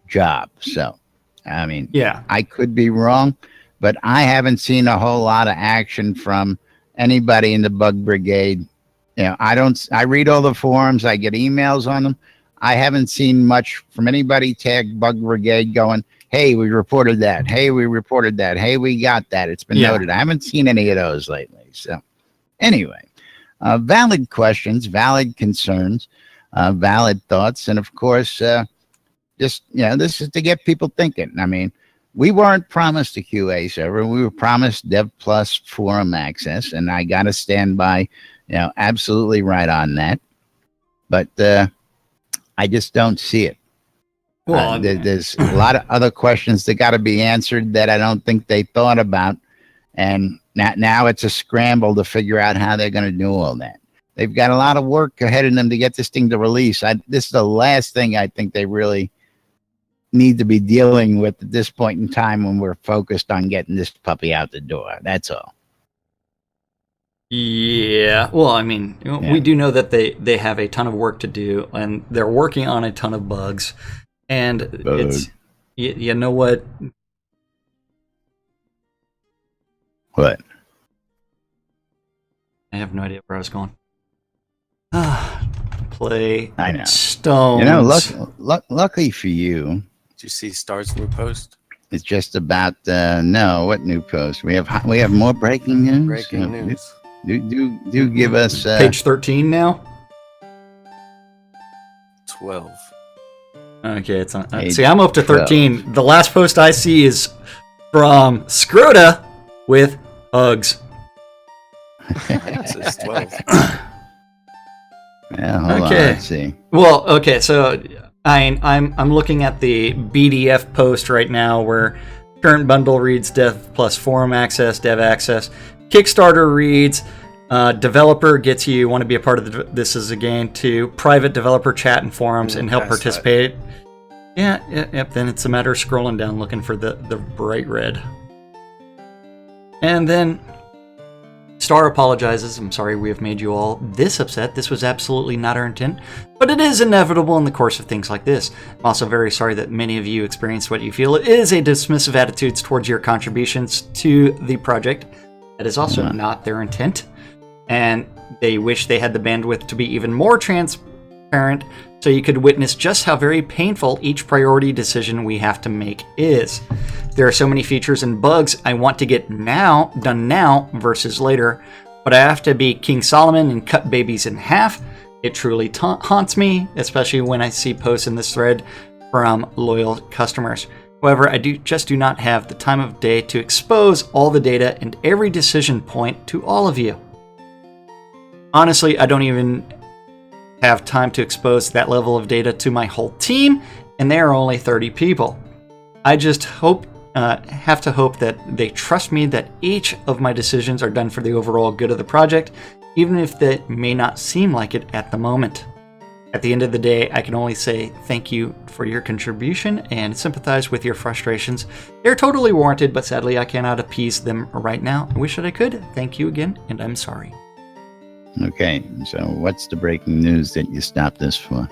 job. So, I mean, I could be wrong, but I haven't seen a whole lot of action from anybody in the bug brigade. You know, I read all the forums, I get emails on them. I haven't seen much from anybody tagged bug brigade going, hey, we reported that. Hey, we reported that. Hey, we got that. It's been noted. I haven't seen any of those lately. So anyway, valid questions, valid concerns, valid thoughts. And of course, this is to get people thinking. I mean, we weren't promised a QA server. We were promised Dev Plus forum access. And I got to stand by, absolutely right on that. But I just don't see it. Well, there's a lot of other questions that got to be answered that I don't think they thought about. And now it's a scramble to figure out how they're going to do all that. They've got a lot of work ahead of them to get this thing to release. This is the last thing I think they really need to be dealing with at this point in time when we're focused on getting this puppy out the door. That's all. Yeah. Well, I mean, we do know that they have a ton of work to do, and they're working on a ton of bugs. And it's, you know what? What? I have no idea where I was going. Play. I know. Stones. Luckily for you. Did you see Starr's new post? It's just about no. What new post? We have more breaking news. Breaking news. Do give us page 13 now. 12. Okay, it's on. See, I'm up to 13. 12. The last post I see is from Scroda with hugs. It says 12. Yeah, hold on, let's see. Well, okay, so I'm looking at the BDF post right now where current bundle reads Dev Plus forum access, Dev access. Kickstarter reads developer gets you want to be a part of this is a game to private developer chat and forums and help participate. Yep. Then it's a matter of scrolling down looking for the bright red. And then Starr apologizes. I'm sorry we have made you all this upset. This was absolutely not our intent, but it is inevitable in the course of things like this. I'm also very sorry that many of you experienced what you feel. It is a dismissive attitude towards your contributions to the project. That is also not their intent. And they wish they had the bandwidth to be even more transparent so you could witness just how very painful each priority decision we have to make is. There are so many features and bugs I want to get done now versus later, but I have to be King Solomon and cut babies in half. It truly haunts me, especially when I see posts in this thread from loyal customers. However, I do not have the time of day to expose all the data and every decision point to all of you. Honestly, I don't even have time to expose that level of data to my whole team, and they are only 30 people. I just have to hope that they trust me that each of my decisions are done for the overall good of the project, even if that may not seem like it at the moment. At the end of the day, I can only say thank you for your contribution and sympathize with your frustrations. They're totally warranted, but sadly I cannot appease them right now. I wish that I could. Thank you again, and I'm sorry. Okay, so what's the breaking news that you stopped this for?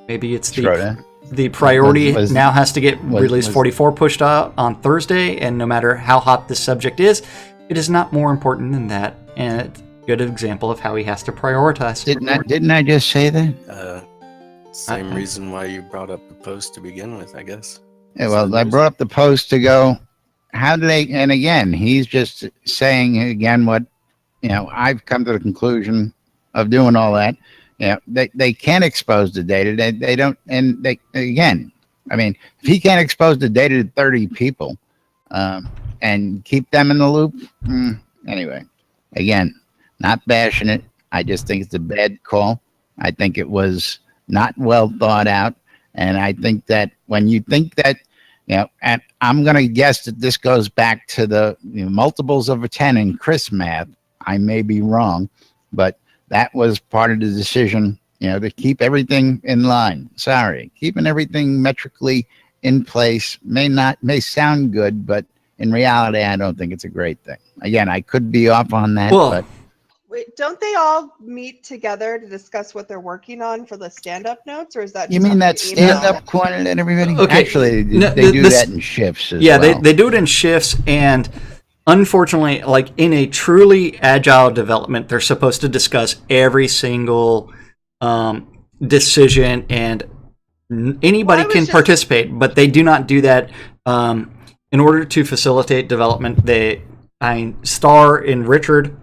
Maybe it's Schroeder. the priority now has to get release 44 pushed out on Thursday, and no matter how hot this subject is, it is not more important than that. And it's a good example of how he has to prioritize. Didn't I just say that? Same reason why you brought up the post to begin with, I guess. Yeah, well, I brought up the post to go, how do they, and again, he's just saying again what, I've come to the conclusion of doing all that. They can't expose the data. They don't, and again, I mean, if he can't expose the data to 30 people and keep them in the loop, anyway, again, not bashing it. I just think it's a bad call. I think it was not well thought out. And I think that when you think that, and I'm going to guess that this goes back to the multiples of a 10 in Chris math. I may be wrong, but that was part of the decision, to keep everything in line. Sorry, keeping everything metrically in place may sound good, but in reality, I don't think it's a great thing. Again, I could be off on that, but wait, don't they all meet together to discuss what they're working on for the stand-up notes, or is that you just mean on that the email? stand-up corner that everybody? Okay. Actually, they do that in shifts as well. They do it in shifts, and unfortunately, like in a truly agile development, they're supposed to discuss every single decision, and anybody can participate, but they do not do that. In order to facilitate development, Starr and Richard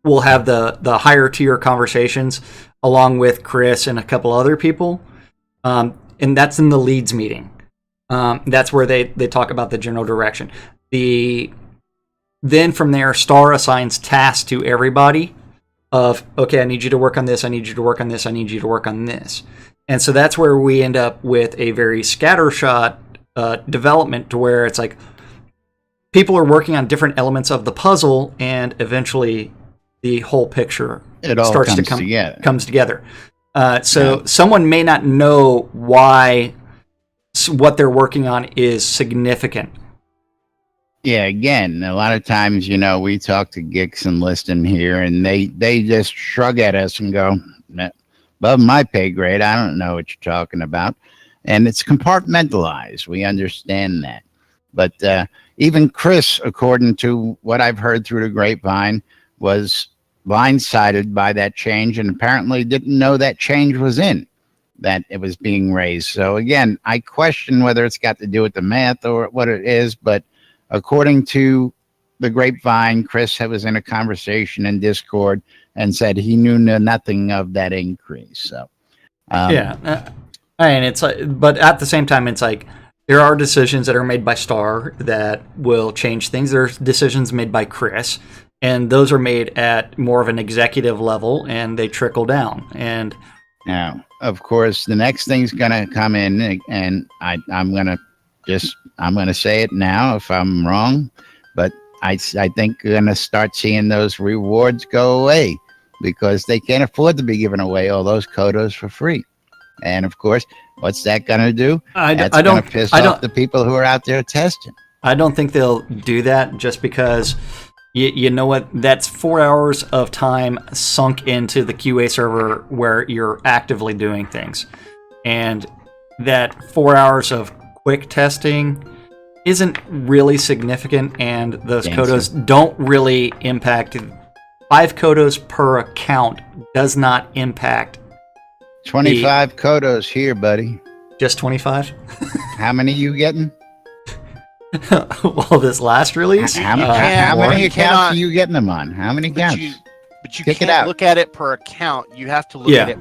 will have the higher tier conversations along with Chris and a couple other people, and that's in the leads meeting. That's where they talk about the general direction. Then from there, Starr assigns tasks to everybody of, okay, I need you to work on this, I need you to work on this, I need you to work on this. And so that's where we end up with a very scattershot development, to where it's like people are working on different elements of the puzzle, and eventually the whole picture starts to comes together. So someone may not know why what they're working on is significant. Yeah, again, a lot of times, we talk to Gix and Liston here, and they just shrug at us and go, above my pay grade, I don't know what you're talking about. And it's compartmentalized. We understand that. But even Chris, according to what I've heard through the grapevine, was blindsided by that change, and apparently didn't know that change was that it was being raised. So again, I question whether it's got to do with the math or what it is, but according to the grapevine, Chris was in a conversation in Discord and said he knew nothing of that increase. So and it's like, but at the same time, it's like there are decisions that are made by Starr that will change things. There's decisions made by Chris, and those are made at more of an executive level, and they trickle down. And now, of course, the next thing's going to come in, and I'm going to say it now if I'm wrong, but I think we're going to start seeing those rewards go away, because they can't afford to be giving away all those kodos for free. And of course, what's that going to do? That's going to piss off the people who are out there testing. I don't think they'll do that, just because you know what? That's 4 hours of time sunk into the QA server where you're actively doing things. And that 4 hours of quick testing isn't really significant, and those kodos don't really impact. 5 kodos per account does not impact 25 kodos here, buddy. Just 25? How many you getting? Well, this last release? How many accounts are you getting them on? How many accounts? But you can't look at it per account. You have to look at it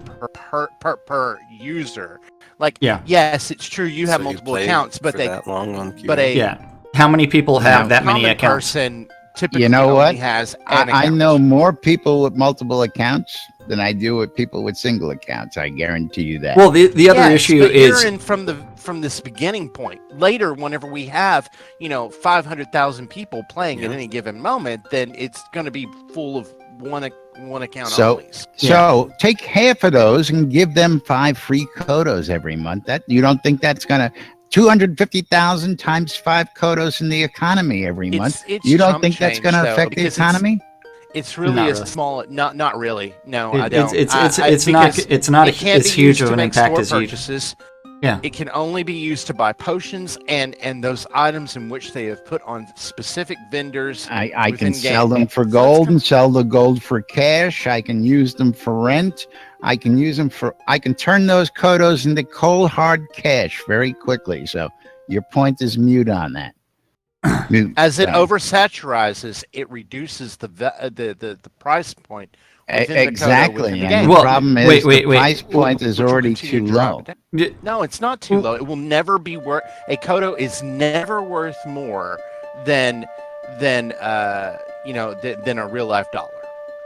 per user. Like, yes, it's true you have multiple accounts, but that long on QA. How many people have that many accounts? Person typically you know what? Has I know more people with multiple accounts than I do with people with single accounts. I guarantee you that. Well, the other issue is from this beginning point. Later, whenever we have 500,000 people playing at any given moment, then it's going to be full of one account only. So take half of those and give them 5 free kodos every month. That you don't think that's going to 250,000 times 5 kodos in the economy every month? You don't think that's going to affect the economy? It's really Not a really. small. Not really. No, It- I don't. It's Because not it can't as be huge used of to an make impact store as you. purchases. Yeah. It can only be used to buy potions and those items in which they have put on specific vendors. I can within sell game. them for So that's gold kind and sell the gold for cash. I can use them for rent. I can use them for. I can turn those kodos into cold hard cash very quickly. So your point is mute on that. Mute. As it Sorry. oversaturizes, it reduces the price point within the kodo Exactly. within the And game. the Well, problem is wait, the price point is Which will already continue too to drive low. it down. No, it's not too low. It will never be worth. A kodo is never worth more than than a real life dollar,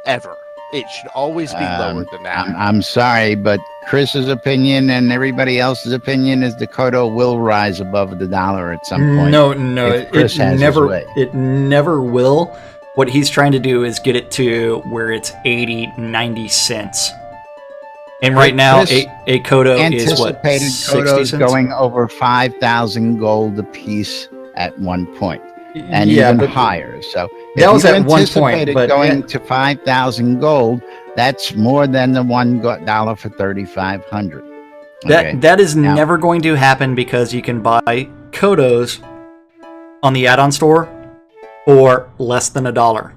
ever. It should always be lower than that. I'm sorry, but Chris's opinion and everybody else's opinion is the kodo will rise above the dollar at some point. No, if Chris has his way. it never will. What he's trying to do is get it to where it's 80, 90 cents. And right now, Chris a kodo is what, anticipated 60 kodos cents? going over 5,000 gold a piece at one point, and Yeah, even but higher. So that if was you at one point, anticipated but going to 5,000 gold, that's more than the $1 for 3,500. that is Now- never going to happen because you can buy kodos on the add-on store for less than $1.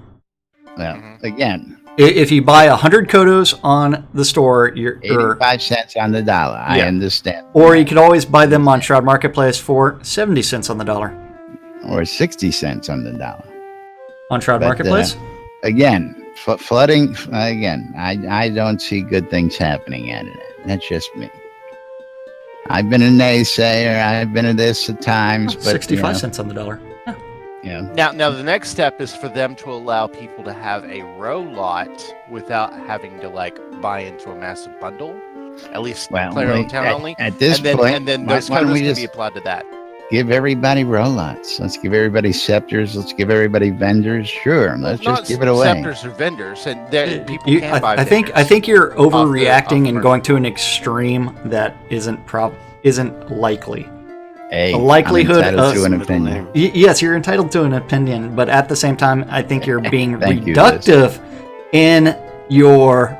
Well, again, If you buy 100 kodos on the store, you're 85 cents on the dollar. I Yeah. understand. or you could always buy them on Shroud Marketplace for 70 cents on the dollar. Or 60 cents on the dollar. On Shroud But, Marketplace? Again, flooding, again, I don't see good things happening out of that. That's just me. I've been a naysayer. I've been a this at times, but 65 cents on the dollar. Yeah. Now the next step is for them to allow people to have a row lot without having to buy into a massive bundle. At least player owned town only. At this and then, point, and then why those don't kodos we can just be applied to that. give everybody roll-outs? Let's give everybody scepters. Let's give everybody vendors. Sure, let's Not just give it away. Scepters or vendors, and people You- can buy. I think vendors you're off the overreacting and market. going to an extreme that isn't likely. Hey, The likelihood I'm entitled of- to an opinion. Yes, you're entitled to an opinion, but at the same time, I think you're being Thank you, reductive in your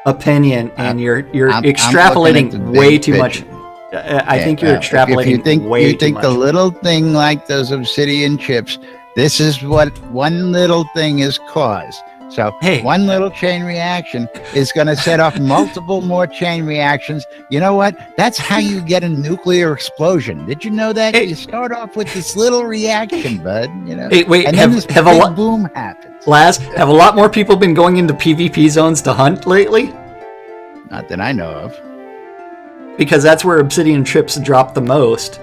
opinion, and you're I'm extrapolating looking at the way big too much. picture. I think you're extrapolating If you think, way you think too the much. little thing like those obsidian chips, this is what one little thing has caused. So Hey. one little chain reaction is going to set off multiple more chain reactions. You know what? That's how you get a nuclear explosion. Did you know that? Hey. You start off with this little reaction, bud. You know, Hey, wait, and then this have a big lot, boom happens. Laz, have a lot more people been going into PvP zones to hunt lately? Not that I know of. Because that's where obsidian chips drop the most.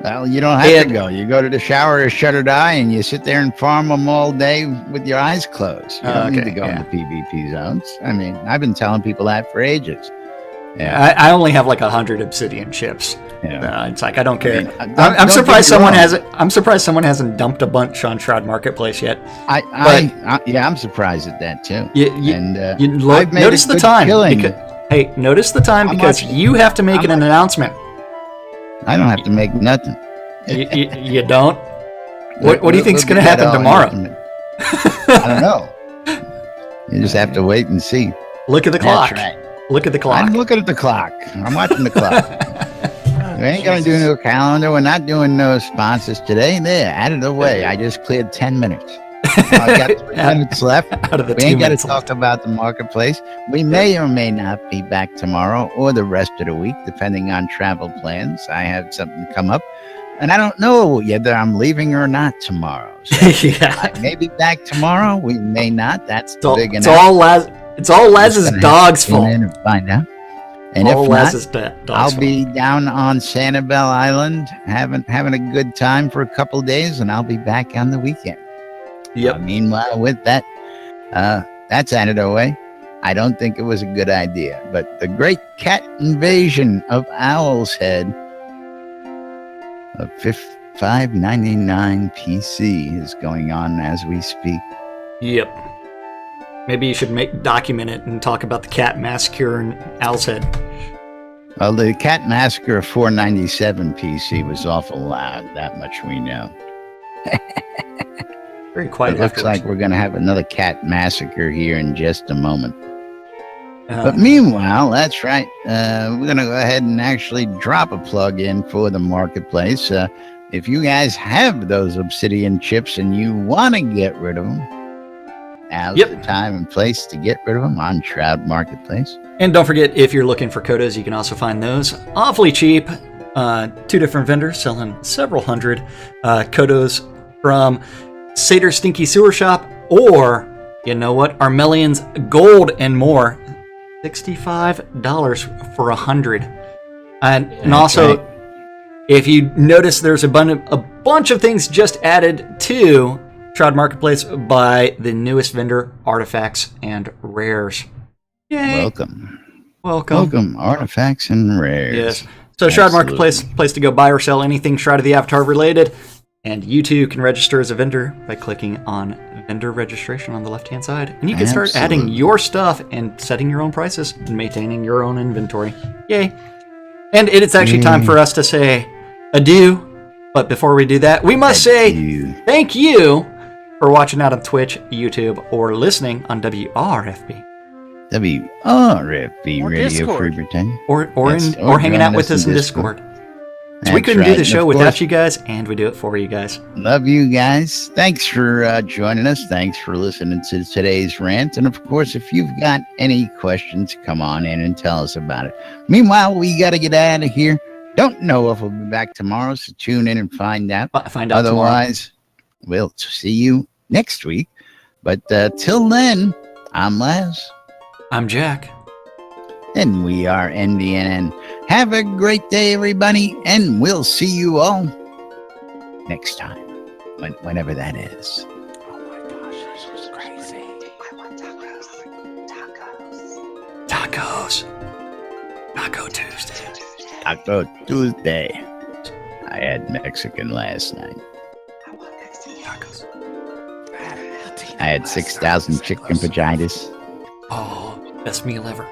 Well, you don't have And- to go. You go to the shower or shuttered eye and you sit there and farm them all day with your eyes closed. You don't need Okay, to go yeah. into PvP zones. I mean, I've been telling people that for ages. Yeah. I only have 100 obsidian chips. Yeah. It's I don't care. mean, I'm don't get surprised me someone wrong. hasn't. I'm surprised someone hasn't dumped a bunch on Shroud Marketplace yet. I'm surprised at that too. I've made Notice a the good time. killing. Hey, notice the time I'm because watching- you have to make I'm an announcement. I don't have to make nothing. You don't. What do you think's We'll going to get that happen all tomorrow? I don't know. You just have to wait and see. Look at the clock. That's right. Look at the clock. I'm looking at the clock. I'm watching the clock. We ain't gonna do no calendar. We're not doing no sponsors today. There, out of the way. I just cleared 10 minutes. I got 3 minutes left. Out of the We 2 ain't got to minutes talk about the marketplace. We may or may not be back tomorrow or the rest of the week, depending on travel plans. I have something come up, and I don't know whether I'm leaving or not tomorrow. So yeah. I may be back tomorrow. We may not. That's It's all, big it's enough. all Laz. It's all Laz's Just gonna dog's tune fault. in and find out. And All if not, Laz's dog's I'll fault. be down on Sanibel Island having a good time for a couple days, and I'll be back on the weekend. Yep. Meanwhile, with that, that's out of the way. I don't think it was a good idea, but the great cat invasion of Owl's Head of 599 PC is going on as we speak. Yep. Maybe you should document it and talk about the cat massacre in Owl's Head. Well, the Cat Massacre of 497 PC was awful loud. That much we know. Very quiet. It looks afterwards. like we're going to have another cat massacre here in just a moment. Uh, But meanwhile, that's right. We're going to go ahead and actually drop a plug in for the marketplace. If you guys have those obsidian chips and you want to get rid of them, now's the time and place to get rid of them on Shroud Marketplace. And don't forget, if you're looking for Kodos, you can also find those awfully cheap. 2 different vendors selling several hundred Kodos from Seder Stinky Sewer Shop, or, you know what, Armelian's Gold and more. $65 for 100. And also, right. If you notice, there's a bunch of things just added to Shroud Marketplace by the newest vendor, Artifacts and Rares. Yay! Welcome, Artifacts and Rares. Yes. So Shroud Marketplace, place to go buy or sell anything Shroud of the Avatar related. And you too can register as a vendor by clicking on vendor registration on the left-hand side. And you can start adding your stuff and setting your own prices and maintaining your own inventory. Yay. And it's actually time for us to say adieu. But before we do that, we must say thank you for watching out on Twitch, YouTube, or listening on WRFB. WRFB Or Radio Discord. Free Britannia. Or hanging out with us in Discord. So we couldn't do the show without you guys, and we do it for you guys. Love you guys. Thanks for joining us. Thanks for listening to today's rant. And of course, if you've got any questions, come on in and tell us about it. Meanwhile, we got to get out of here. Don't know if we'll be back tomorrow, so tune in and find out. Otherwise, we'll see you next week. But till then, I'm Laz. I'm Jack. And we are NVNN. Have a great day, everybody, and we'll see you all next time, whenever that is. Oh my gosh, this was crazy. I want tacos. Tacos. Taco Tuesday. Taco Tuesday. I had Mexican last night. I want Mexican tacos. I had 6,000 chicken vaginas. Oh, best meal ever.